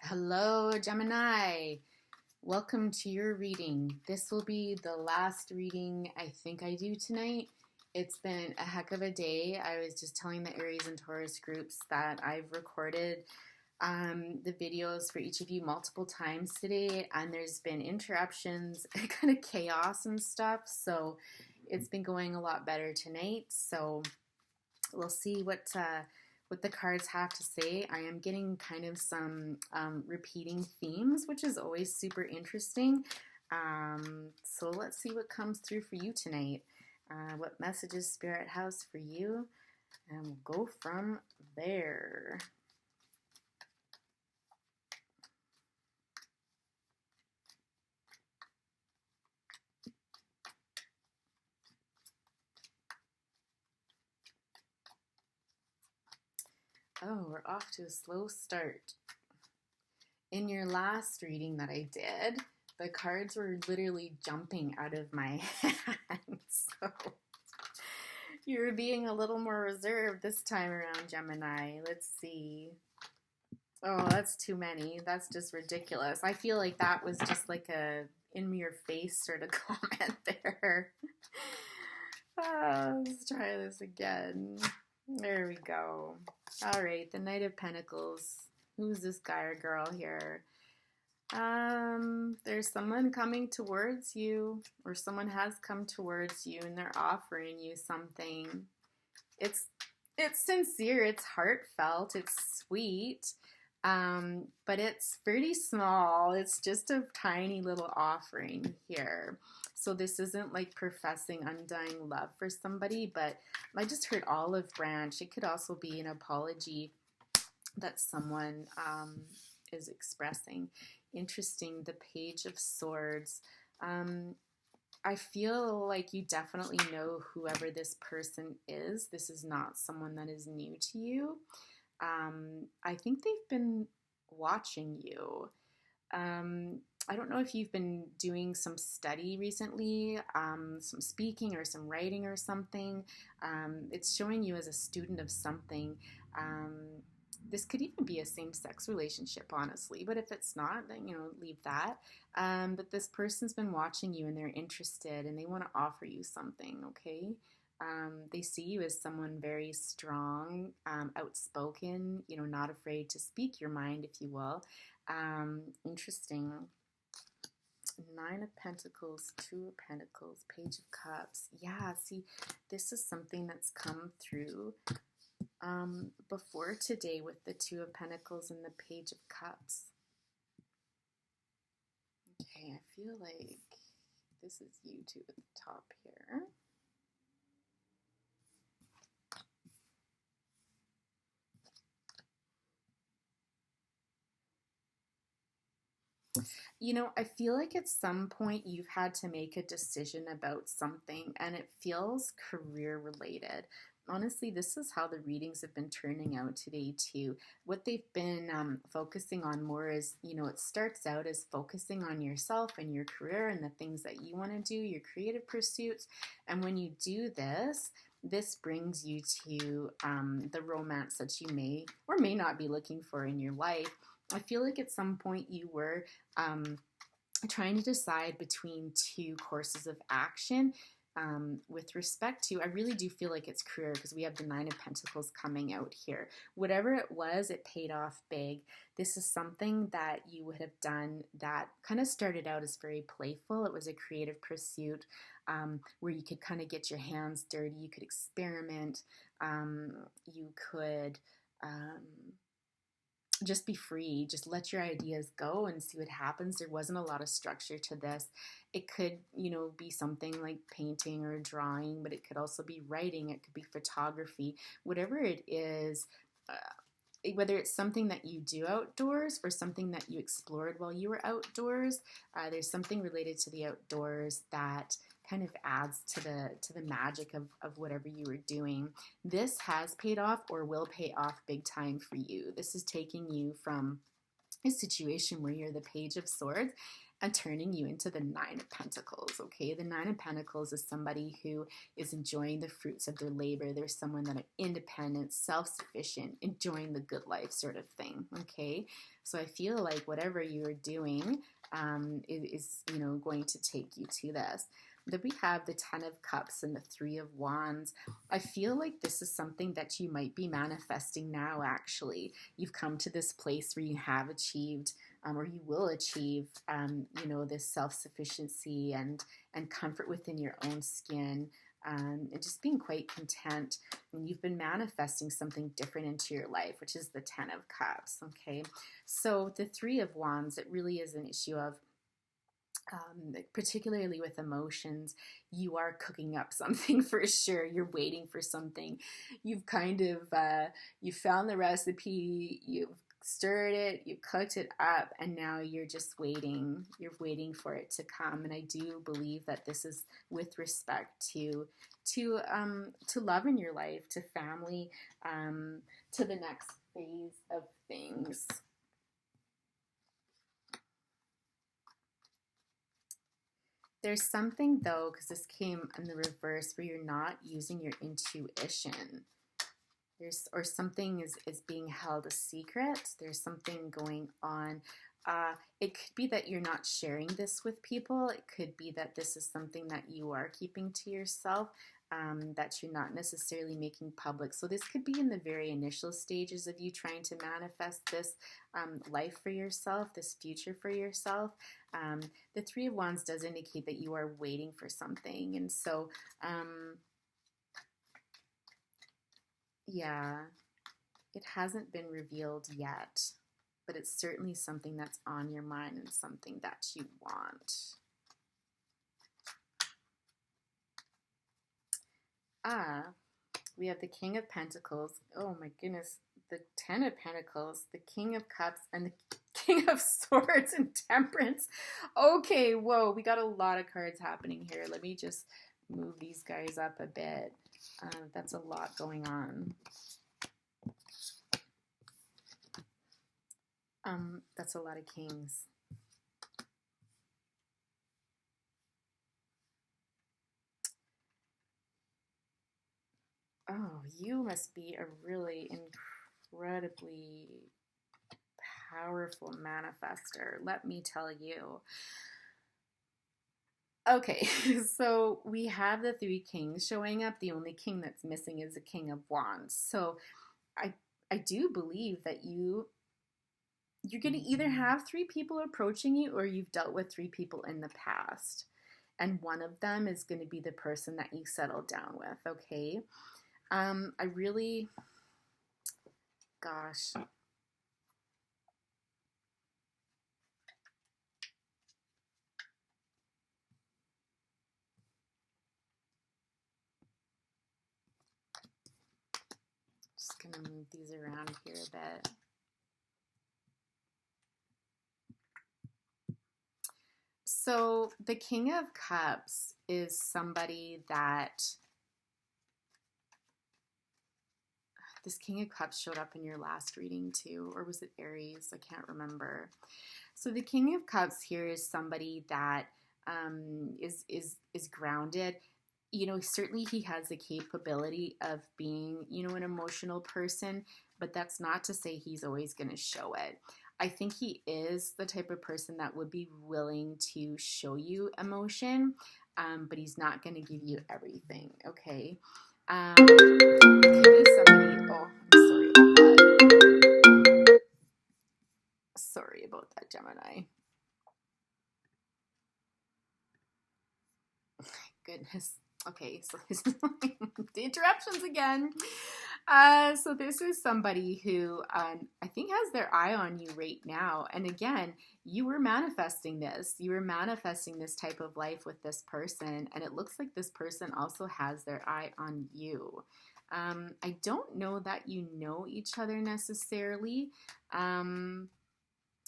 Hello, Gemini. Welcome to your reading. This will be the last reading I think I do tonight. It's been a heck of a day. I was just telling the Aries and Taurus groups that I've recorded the videos for each of you multiple times today, and there's been interruptions, kind of chaos and stuff. So it's been going a lot better tonight. So we'll see what the cards have to say. I am getting kind of some repeating themes, which is always super interesting. So let's see what comes through for you tonight. What messages Spirit has for you, and we'll go from there. Oh, we're off to a slow start. In your last reading that I did, the cards were literally jumping out of my hands. So you're being a little more reserved this time around, Gemini. Let's see. Oh, that's too many. That's just ridiculous. I feel like that was just like a in your face sort of comment there. Let's try this again. There we go. All right, the Knight of Pentacles. Who's this guy or girl here? There's someone coming towards you, or someone has come towards you, and they're offering you something. It's sincere, it's heartfelt, it's sweet, but it's pretty small. It's just a tiny little offering here. So this isn't like professing undying love for somebody, but I just heard olive branch. It could also be an apology that someone is expressing. Interesting, the Page of Swords. I feel like you definitely know whoever this person is. This is not someone that is new to you. I think they've been watching you. I don't know if you've been doing some study recently, some speaking or some writing or something. It's showing you as a student of something. This could even be a same-sex relationship, honestly, but if it's not, then, leave that. But this person's been watching you and they're interested and they want to offer you something, okay? They see you as someone very strong, outspoken, not afraid to speak your mind, if you will. Interesting. Nine of Pentacles, Two of Pentacles, Page of Cups. Yeah, see, this is something that's come through before today with the Two of Pentacles and the Page of Cups. Okay, I feel like this is you two at the top here. I feel like at some point you've had to make a decision about something and it feels career related. Honestly, this is how the readings have been turning out today too. What they've been focusing on more is, it starts out as focusing on yourself and your career and the things that you want to do, your creative pursuits. And when you do this, this brings you to the romance that you may or may not be looking for in your life. I feel like at some point you were trying to decide between two courses of action. With respect to, I really do feel like it's career because we have the Nine of Pentacles coming out here. Whatever it was, it paid off big. This is something that you would have done that kind of started out as very playful. It was a creative pursuit where you could kind of get your hands dirty. You could experiment. You could just be free, just let your ideas go and see what happens. There wasn't a lot of structure to this. It could, be something like painting or drawing, but it could also be writing. It could be photography, whatever it is, whether it's something that you do outdoors or something that you explored while you were outdoors. There's something related to the outdoors that kind of adds to the magic of whatever you were doing. This has paid off or will pay off big time for you. This is taking you from a situation where you're the Page of Swords and turning you into the Nine of Pentacles, okay? The Nine of Pentacles is somebody who is enjoying the fruits of their labor. There's someone that are independent, self-sufficient, enjoying the good life sort of thing, okay? So I feel like whatever you're doing is going to take you to this. Then we have the Ten of Cups and the Three of Wands. I feel like this is something that you might be manifesting now, actually. You've come to this place where you have achieved or you will achieve, this self-sufficiency and comfort within your own skin, and just being quite content. And you've been manifesting something different into your life, which is the Ten of Cups, okay? So the Three of Wands, it really is an issue of particularly with emotions, you are cooking up something for sure. You're waiting for something. You've kind of, you found the recipe, you've stirred it, you cooked it up, and now you're just waiting. You're waiting for it to come. And I do believe that this is with respect to love in your life, to family, to the next phase of things. There's something, though, because this came in the reverse, where you're not using your intuition. Or something is being held a secret. There's something going on. It could be that you're not sharing this with people. It could be that this is something that you are keeping to yourself, that you're not necessarily making public. So this could be in the very initial stages of you trying to manifest this life for yourself, this future for yourself. The Three of Wands does indicate that you are waiting for something. And so, yeah, it hasn't been revealed yet, but it's certainly something that's on your mind and something that you want. We have the King of Pentacles. Oh my goodness. The Ten of Pentacles, the King of Cups, and the King of Swords and Temperance. Okay, whoa, we got a lot of cards happening here. Let me just move these guys up a bit. That's a lot going on. That's a lot of kings. Oh, you must be a really incredibly powerful manifester, let me tell you. Okay, so we have the three kings showing up. The only king that's missing is the King of Wands. So I do believe that you're going to either have three people approaching you, or you've dealt with three people in the past. And one of them is going to be the person that you settle down with, okay? I really, gosh. Just going to move these around here a bit. So the King of Cups is somebody that, this King of Cups showed up in your last reading too, or was it Aries? I can't remember. So the King of Cups here is somebody that is grounded. You know, certainly he has the capability of being, an emotional person, but that's not to say he's always going to show it. I think he is the type of person that would be willing to show you emotion, but he's not going to give you everything, okay? It could be somebody, oh, I'm sorry about that. Sorry about that, Gemini. Goodness. Okay, so this is the interruptions again. So this is somebody who I think has their eye on you right now. And again, you were manifesting this. You were manifesting this type of life with this person. And it looks like this person also has their eye on you. I don't know that you know each other necessarily.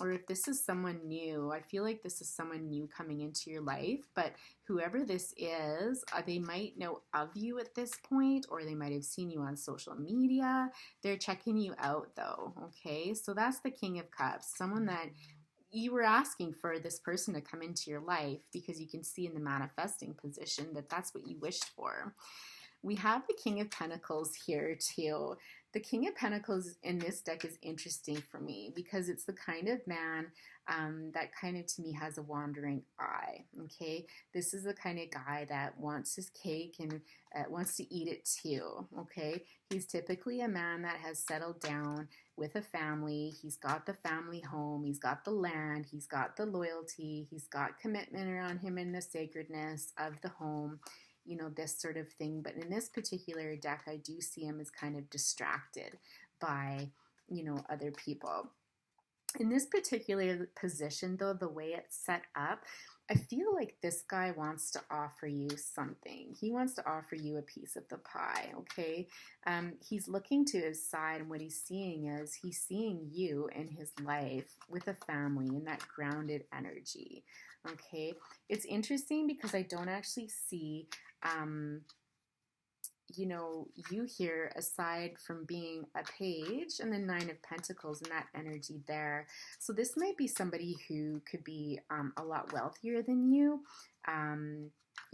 Or if this is someone new. I feel like this is someone new coming into your life, but whoever this is, they might know of you at this point, or they might have seen you on social media. They're checking you out though, okay? So that's the King of Cups, someone that you were asking for this person to come into your life because you can see in the manifesting position that that's what you wished for. We have the King of Pentacles here too. The King of Pentacles in this deck is interesting for me because it's the kind of man that kind of to me has a wandering eye. Okay, this is the kind of guy that wants his cake and wants to eat it too. Okay, he's typically a man that has settled down with a family. He's got the family home, he's got the land, he's got the loyalty, he's got commitment around him and the sacredness of the home, you know, this sort of thing. But in this particular deck, I do see him as kind of distracted by, you know, other people. In this particular position, though, the way it's set up, I feel like this guy wants to offer you something. He wants to offer you a piece of the pie, okay? He's looking to his side, and what he's seeing is he's seeing you in his life with a family in that grounded energy, okay? It's interesting because I don't actually see you know, you here, aside from being a page and the Nine of Pentacles and that energy there. So this might be somebody who could be a lot wealthier than you,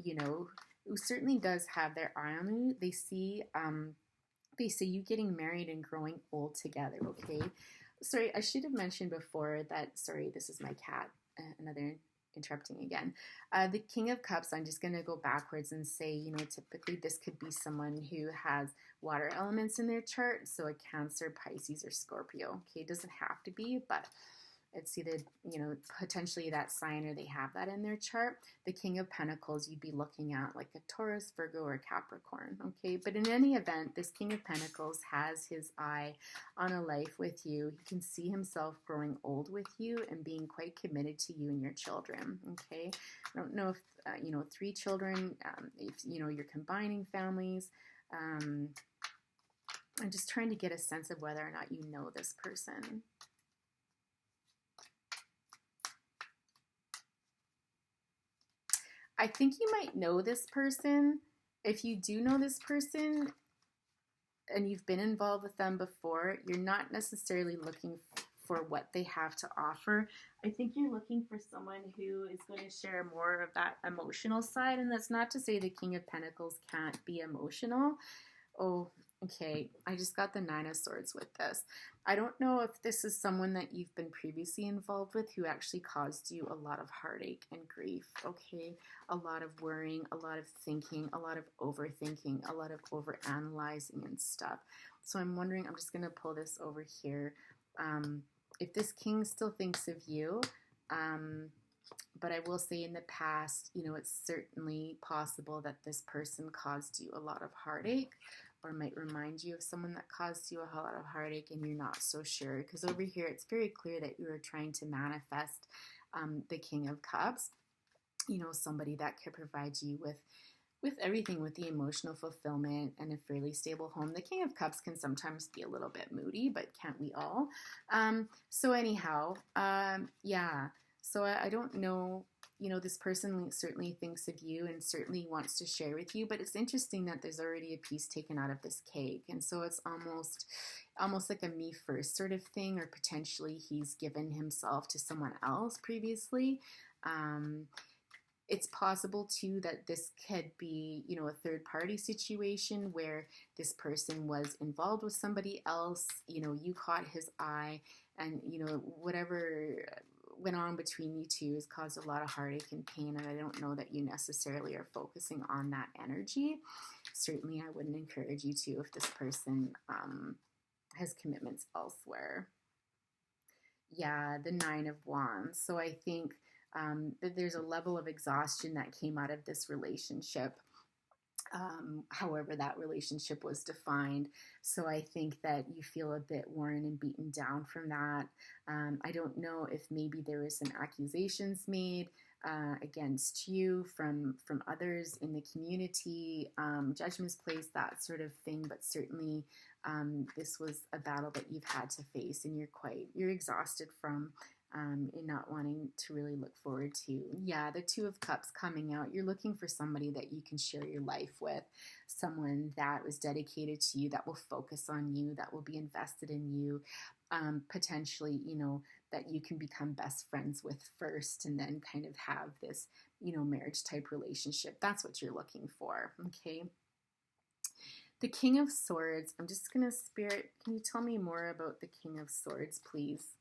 you know, who certainly does have their eye on you. They see you getting married and growing old together, okay? Sorry, I should have mentioned before that, sorry, this is my cat, another interrupting again. The King of Cups, I'm just going to go backwards and say, you know, typically this could be someone who has water elements in their chart, so a Cancer, Pisces, or Scorpio. Okay, it doesn't have to be, but it's either, you know, potentially that sign or they have that in their chart. The King of Pentacles, you'd be looking at like a Taurus, Virgo, or Capricorn, okay? But in any event, this King of Pentacles has his eye on a life with you. He can see himself growing old with you and being quite committed to you and your children, okay? I don't know if, you know, 3 children, if, you know, you're combining families. I'm just trying to get a sense of whether or not you know this person. I think you might know this person. If you do know this person and you've been involved with them before, you're not necessarily looking for what they have to offer. I think you're looking for someone who is going to share more of that emotional side. And that's not to say the King of Pentacles can't be emotional. Oh, okay. I just got the Nine of Swords with this. I don't know if this is someone that you've been previously involved with who actually caused you a lot of heartache and grief, okay? A lot of worrying, a lot of thinking, a lot of overthinking, a lot of overanalyzing and stuff. So I'm wondering, I'm just going to pull this over here. If this king still thinks of you, but I will say in the past, you know, it's certainly possible that this person caused you a lot of heartache, or might remind you of someone that caused you a whole lot of heartache and you're not so sure. Because over here, it's very clear that you are trying to manifest the King of Cups. You know, somebody that could provide you with everything, with the emotional fulfillment and a fairly stable home. The King of Cups can sometimes be a little bit moody, but can't we all? So anyhow, yeah. So I don't know, you know, this person certainly thinks of you and certainly wants to share with you, but it's interesting that there's already a piece taken out of this cake. And so it's almost like a me first sort of thing, or potentially he's given himself to someone else previously. It's possible too that this could be, you know, a third party situation where this person was involved with somebody else, you know, you caught his eye, and, you know, whatever went on between you two has caused a lot of heartache and pain, and I don't know that you necessarily are focusing on that energy. Certainly I wouldn't encourage you to if this person has commitments elsewhere. Yeah, the Nine of Wands. So I think that there's a level of exhaustion that came out of this relationship, however that relationship was defined. So I think that you feel a bit worn and beaten down from that. I don't know if maybe there was some accusations made against you from others in the community, judgments placed, that sort of thing. But certainly this was a battle that you've had to face, and you're exhausted from in not wanting to really look forward to. Yeah, the Two of Cups coming out. You're looking for somebody that you can share your life with, someone that was dedicated to you, that will focus on you, that will be invested in you, potentially, you know, that you can become best friends with first and then kind of have this, marriage type relationship. That's what you're looking for, okay? The King of Swords, I'm just going to Spirit, can you tell me more about the King of Swords, please?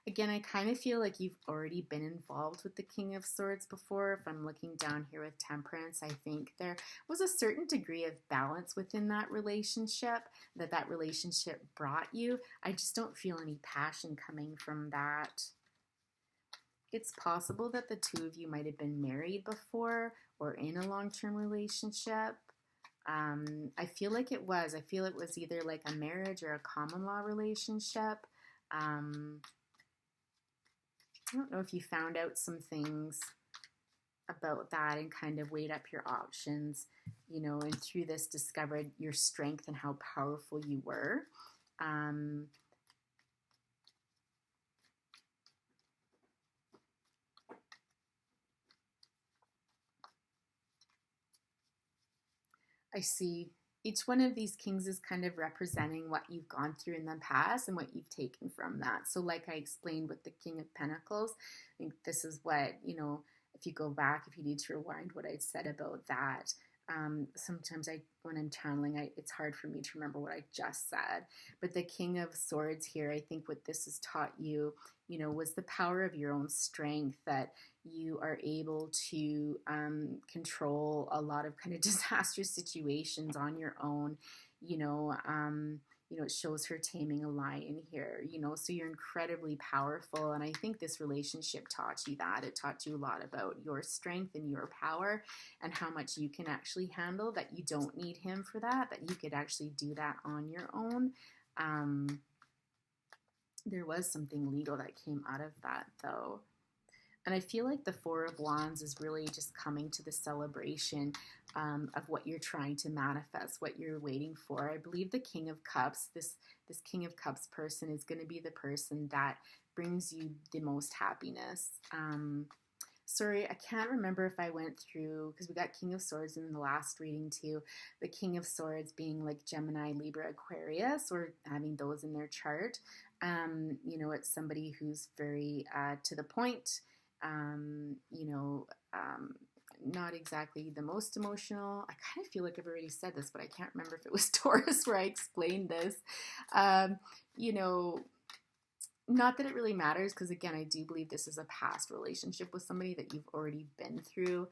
Again, I kind of feel like you've already been involved with the King of Swords before. If I'm looking down here with Temperance, I think there was a certain degree of balance within that relationship that relationship brought you. I just don't feel any passion coming from that. It's possible that the two of you might have been married before or in a long-term relationship. I feel like it was. I feel it was either like a marriage or a common law relationship. I don't know if you found out some things about that and kind of weighed up your options, and through this discovered your strength and how powerful you were. I see each one of these kings is kind of representing what you've gone through in the past and what you've taken from that. So like I explained with the King of Pentacles, I think this is what, if you go back, if you need to rewind what I said about that, sometimes when I'm channeling, it's hard for me to remember what I just said. But the King of Swords here, I think what this has taught you, was the power of your own strength, that you are able to control a lot of kind of disastrous situations on your own. It shows her taming a lion here, so you're incredibly powerful. And I think this relationship taught you that. It taught you a lot about your strength and your power and how much you can actually handle, that you don't need him for that you could actually do that on your own. There was something legal that came out of that, though. And I feel like the Four of Wands is really just coming to the celebration of what you're trying to manifest, what you're waiting for. I believe the King of Cups, this King of Cups person is going to be the person that brings you the most happiness. Sorry, I can't remember if I went through, because we got King of Swords in the last reading too. The King of Swords being like Gemini, Libra, Aquarius, or having those in their chart. It's somebody who's very to the point. Not exactly the most emotional. I kind of feel like I've already said this, but I can't remember if it was Taurus where I explained this. Not that it really matters, because again, I do believe this is a past relationship with somebody that you've already been through.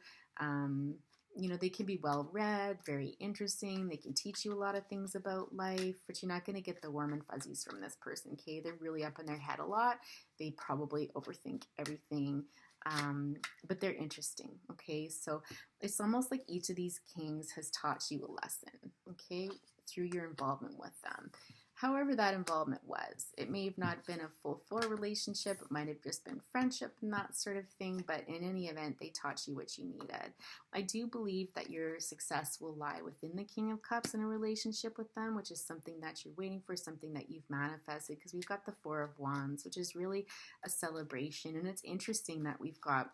They can be well-read, very interesting. They can teach you a lot of things about life, but you're not going to get the warm and fuzzies from this person, okay? They're really up in their head a lot. They probably overthink everything, but they're interesting, okay? So it's almost like each of these kings has taught you a lesson, okay, through your involvement with them. However that involvement was. It may have not been a full relationship. It might have just been friendship and that sort of thing. But in any event, they taught you what you needed. I do believe that your success will lie within the King of Cups in a relationship with them, which is something that you're waiting for, something that you've manifested. Because we've got the Four of Wands, which is really a celebration. And it's interesting that we've got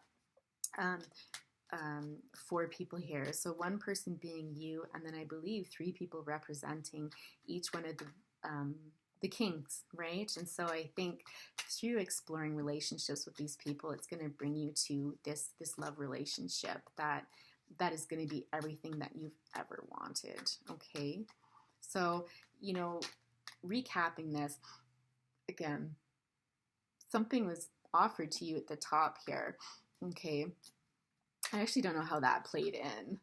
four people here. So one person being you, and then I believe three people representing each one of the kings, right? And so I think through exploring relationships with these people, it's going to bring you to this love relationship that is going to be everything that you've ever wanted, okay? So, recapping this, again, something was offered to you at the top here, okay? I actually don't know how that played in.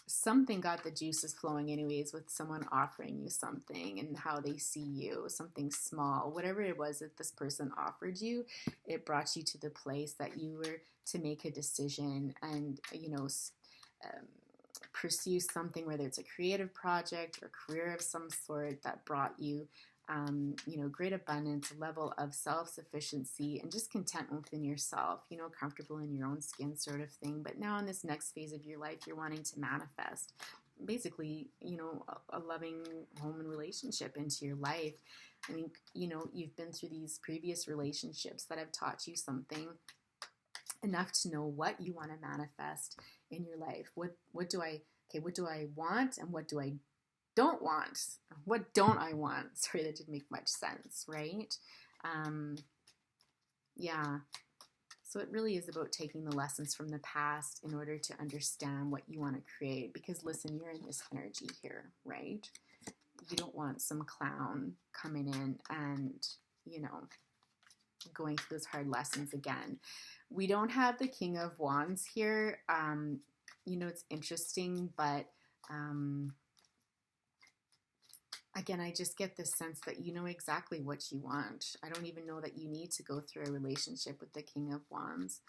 Something got the juices flowing anyways with someone offering you something and how they see you, something small, whatever it was that this person offered you, it brought you to the place that you were to make a decision and, pursue something, whether it's a creative project or career of some sort that brought you great abundance, a level of self-sufficiency and just contentment within yourself, comfortable in your own skin sort of thing. But now in this next phase of your life, you're wanting to manifest basically, a loving home and relationship into your life. I think, you've been through these previous relationships that have taught you something enough to know what you want to manifest in your life. What do I Okay, what do I want and what do I don't want? What don't I want? Sorry, that didn't make much sense, right? Yeah. So it really is about taking the lessons from the past in order to understand what you want to create. Because listen, you're in this energy here, right? You don't want some clown coming in and, going through those hard lessons again. We don't have the King of Wands here. It's interesting, but again, I just get this sense that you know exactly what you want. I don't even know that you need to go through a relationship with the King of Wands.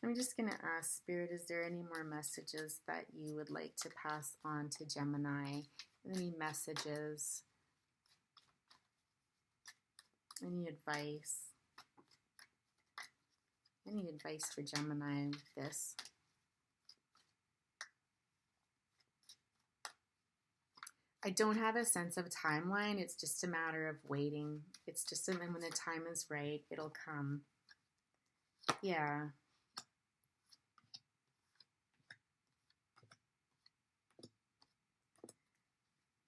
I'm just going to ask Spirit, is there any more messages that you would like to pass on to Gemini? Any messages? Any advice? Any advice for Gemini with this? I don't have a sense of timeline. It's just a matter of waiting. It's just, and when the time is right, it'll come. Yeah.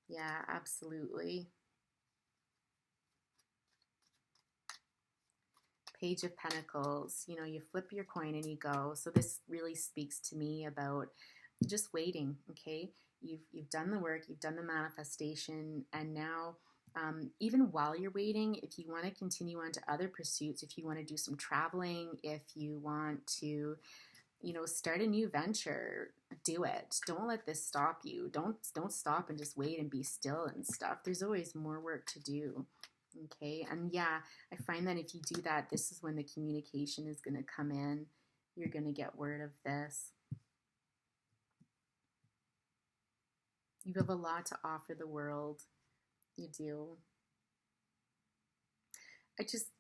Yeah, absolutely. Page of Pentacles. You flip your coin and you go. So this really speaks to me about just waiting, okay? You've done the work, you've done the manifestation, and now even while you're waiting, if you want to continue on to other pursuits, if you want to do some traveling, if you want to, start a new venture, do it. Don't let this stop you. Don't stop and just wait and be still and stuff. There's always more work to do. Okay, and yeah, I find that if you do that, this is when the communication is going to come in. You're going to get word of this. You have a lot to offer the world. You do.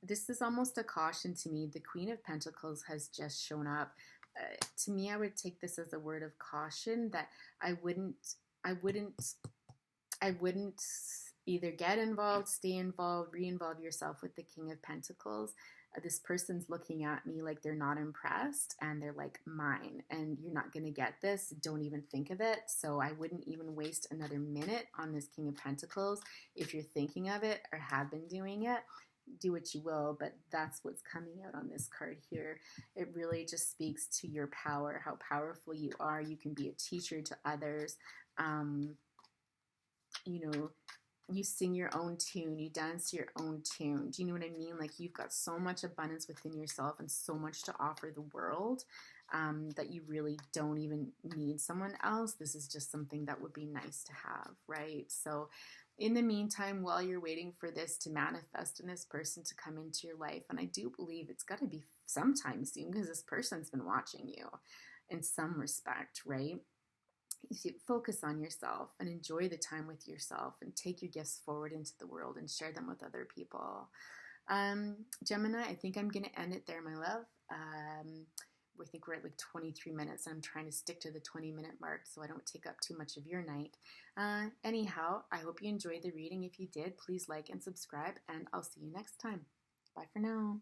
This is almost a caution to me. The Queen of Pentacles has just shown up. To me, I would take this as a word of caution that I wouldn't either get involved, stay involved, re-involve yourself with the King of Pentacles. This person's looking at me like they're not impressed and they're like, mine, and you're not going to get this. Don't even think of it. So I wouldn't even waste another minute on this King of Pentacles. If you're thinking of it or have been doing it, do what you will, but that's what's coming out on this card here. It really just speaks to your power, how powerful you are. You can be a teacher to others. You sing your own tune, you dance your own tune. Do you know what I mean? Like, you've got so much abundance within yourself and so much to offer the world that you really don't even need someone else. This is just something that would be nice to have, right? So in the meantime, while you're waiting for this to manifest and this person to come into your life, and I do believe it's got to be sometime soon because this person's been watching you in some respect, right? You focus on yourself and enjoy the time with yourself and take your gifts forward into the world and share them with other people. Gemini, I think I'm going to end it there, my love. I think we're at like 23 minutes. I'm trying to stick to the 20-minute mark so I don't take up too much of your night. Anyhow, I hope you enjoyed the reading. If you did, please like and subscribe, and I'll see you next time. Bye for now.